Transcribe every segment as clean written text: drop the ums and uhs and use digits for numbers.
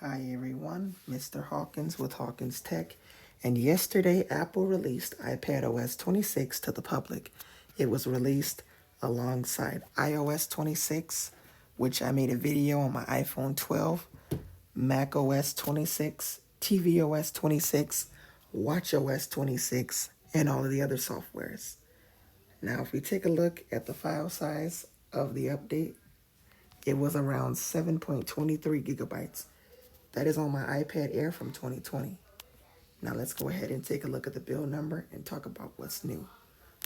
Hi everyone, Mr. Hawkins with Hawkins Tech. And yesterday, Apple released iPadOS 26 to the public. It was released alongside iOS 26, which I made a video on my iPhone 12, macOS 26, tvOS 26, watchOS 26, and all of the other softwares. Now, if we take a look at the file size of the update, it was around 7.23 gigabytes. That is on my iPad Air from 2020. Now let's go ahead and take a look at the build number and talk about what's new.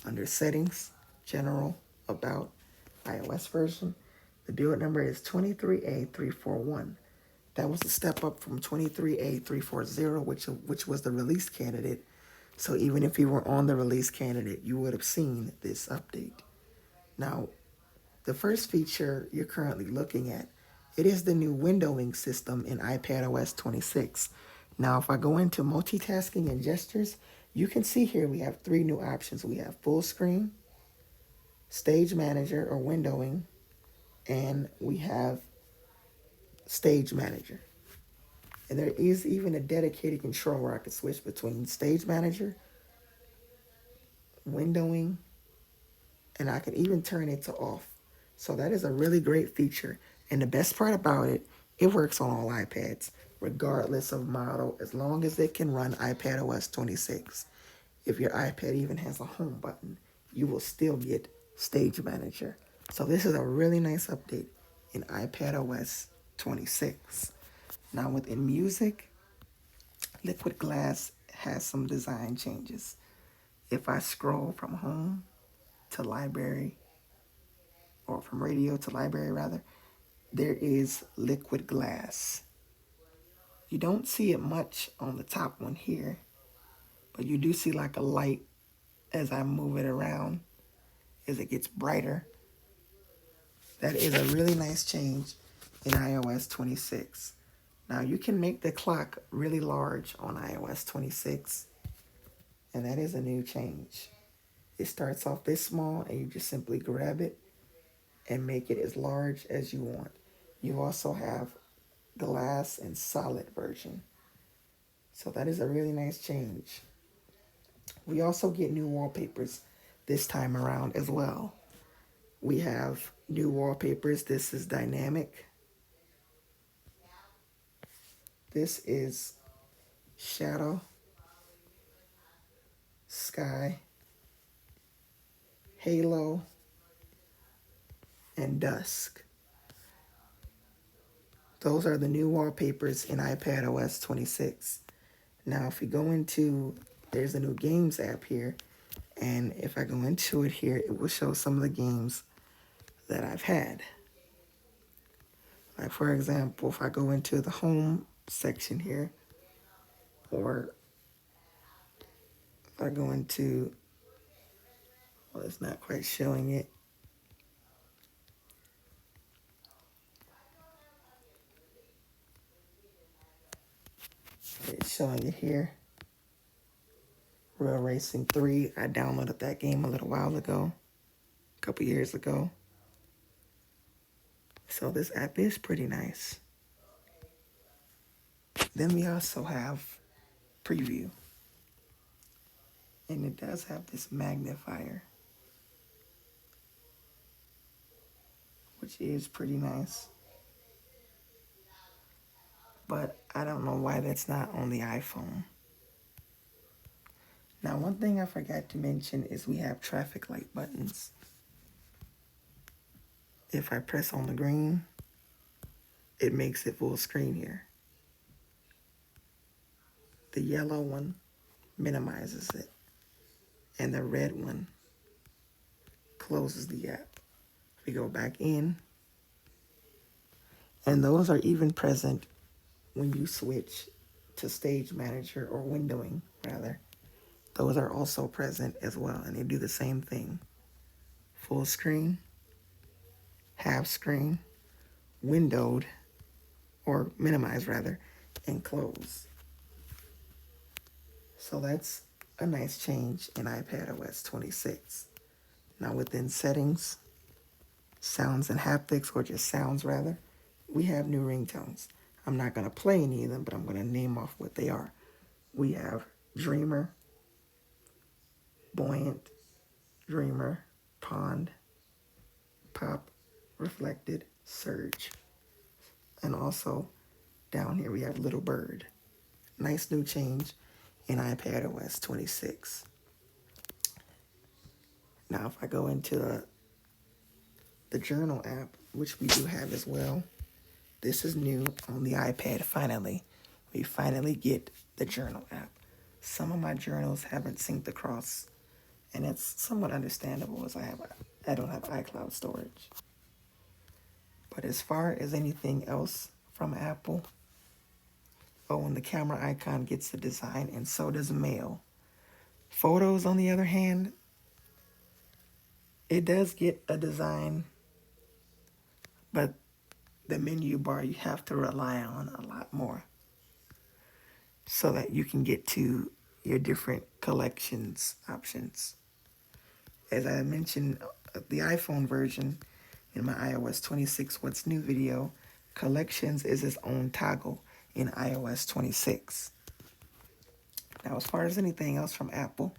Under Settings, General, About, iOS version, the build number is 23A341. That was a step up from 23A340, which was the release candidate. So even if you were on the release candidate, you would have seen this update. Now, the first feature you're currently looking at, it is the new windowing system in iPadOS 26. Now, if I go into multitasking and gestures, you can see here we have three new options. We have full screen, stage manager or windowing, and we have stage manager. And there is even a dedicated control where I can switch between stage manager, windowing, and I can even turn it to off. So that is a really great feature. And the best part about it, it works on all iPads, regardless of model, as long as it can run iPadOS 26. If your iPad even has a home button, you will still get Stage Manager. So this is a really nice update in iPadOS 26. Now within music, Liquid Glass has some design changes. If I scroll from home to library, or from radio to library rather, there is liquid glass. You don't see it much on the top one here, but you do see like a light as I move it around as it gets brighter. That is a really nice change in iOS 26. Now you can make the clock really large on iOS 26, and that is a new change. It starts off this small and you just simply grab it and make it as large as you want. You also have glass and solid version. So that is a really nice change. We also get new wallpapers this time around as well. We have new wallpapers. This is dynamic. This is shadow, sky, halo, and dusk. Those are the new wallpapers in iPadOS 26. Now, if we go into, there's a new games app here, and if I go into it here, it will show some of the games that I've had. Like for example, if I go into the home section here, or if I go into, well, it's not quite showing it. It's showing it here. Real Racing 3. I downloaded that game a little while ago, a couple years ago. So this app is pretty nice. Then we also have Preview. And it does have this magnifier, which is pretty nice. But I don't know why that's not on the iPhone. Now, one thing I forgot to mention is we have traffic light buttons. If I press on the green, it makes it full screen here. The yellow one minimizes it, and the red one closes the app. We go back in, and those are even present when you switch to Stage Manager or windowing, rather. Those are also present as well, and they do the same thing. Full screen, half screen, windowed, or minimize rather, and close. So that's a nice change in iPadOS 26. Now within settings, sounds and haptics, or just sounds rather, we have new ringtones. I'm not going to play any of them, but I'm going to name off what they are. We have Dreamer, Buoyant, Dreamer, Pond, Pop, Reflected, Surge. And also down here we have Little Bird. Nice new change in iPadOS 26. Now if I go into the journal app, which we do have as well, this is new on the iPad finally. We finally get the journal app. Some of my journals haven't synced across, and it's somewhat understandable as I don't have iCloud storage. But as far as anything else from Apple, oh, and the camera icon gets the design, and so does Mail. Photos, on the other hand, it does get a design, but the menu bar you have to rely on a lot more so that you can get to your different collections options. As I mentioned, the iPhone version in my iOS 26 What's New video, collections is its own toggle in iOS 26. Now, as far as anything else from Apple,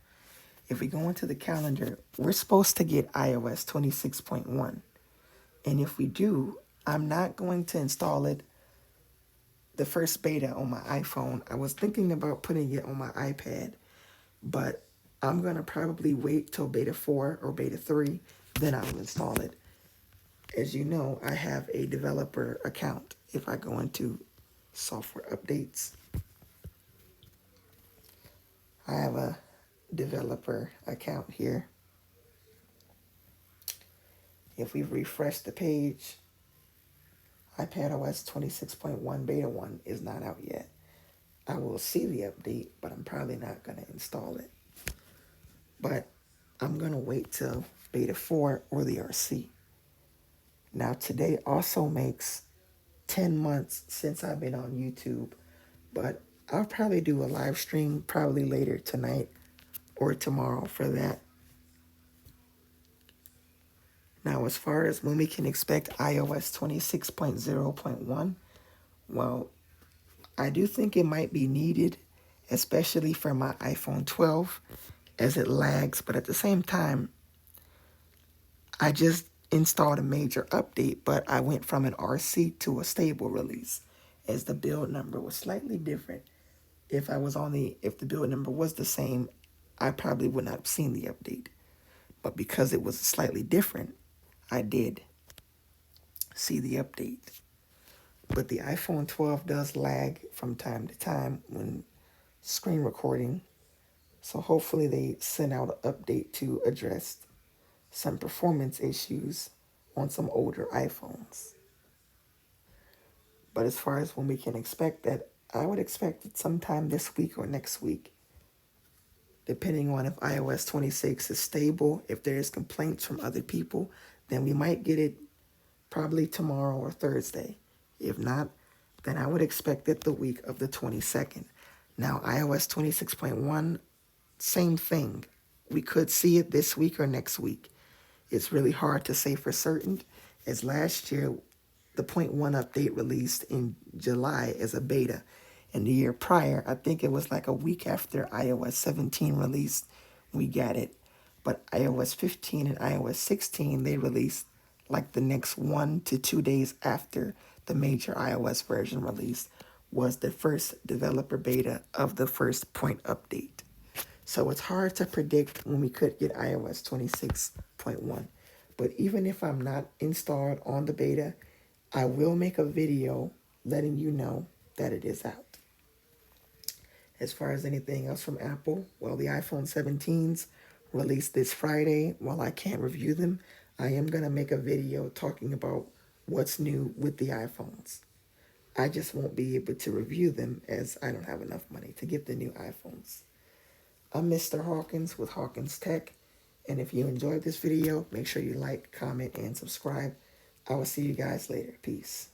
if we go into the calendar, we're supposed to get iOS 26.1. And if we do, I'm not going to install it, the first beta, on my iPhone. I was thinking about putting it on my iPad, but I'm going to probably wait till beta 4 or beta 3, then I'll install it. As you know, I have a developer account. If I go into software updates, I have a developer account here. If we refresh the page, iPadOS 26.1 Beta 1 is not out yet. I will see the update, but I'm probably not going to install it. But I'm going to wait till Beta 4 or the RC. Now, today also makes 10 months since I've been on YouTube, but I'll probably do a live stream probably later tonight or tomorrow for that. Now, as far as when we can expect iOS 26.0.1, well, I do think it might be needed, especially for my iPhone 12, as it lags. But at the same time, I just installed a major update, but I went from an RC to a stable release, as the build number was slightly different. If the build number was the same, I probably would not have seen the update. But because it was slightly different, I did see the update. But the iPhone 12 does lag from time to time when screen recording. So hopefully they send out an update to address some performance issues on some older iPhones. But as far as when we can expect that, I would expect it sometime this week or next week, depending on if iOS 26 is stable. If there's complaints from other people, then we might get it probably tomorrow or Thursday. If not, then I would expect it the week of the 22nd. Now, iOS 26.1, same thing. We could see it this week or next week. It's really hard to say for certain, as last year, the 0.1 update released in July as a beta. And the year prior, I think it was like a week after iOS 17 released, we got it. But iOS 15 and iOS 16, they released like the next 1 to 2 days after the major iOS version release, was the first developer beta of the first point update. So it's hard to predict when we could get iOS 26.1. But even if I'm not installed on the beta, I will make a video letting you know that it is out. As far as anything else from Apple, well, the iPhone 17s released this Friday. While I can't review them, I am going to make a video talking about what's new with the iPhones. I just won't be able to review them as I don't have enough money to get the new iPhones. I'm Mr. Hawkins with Hawkins Tech, and if you enjoyed this video, make sure you like, comment, and subscribe. I will see you guys later. Peace.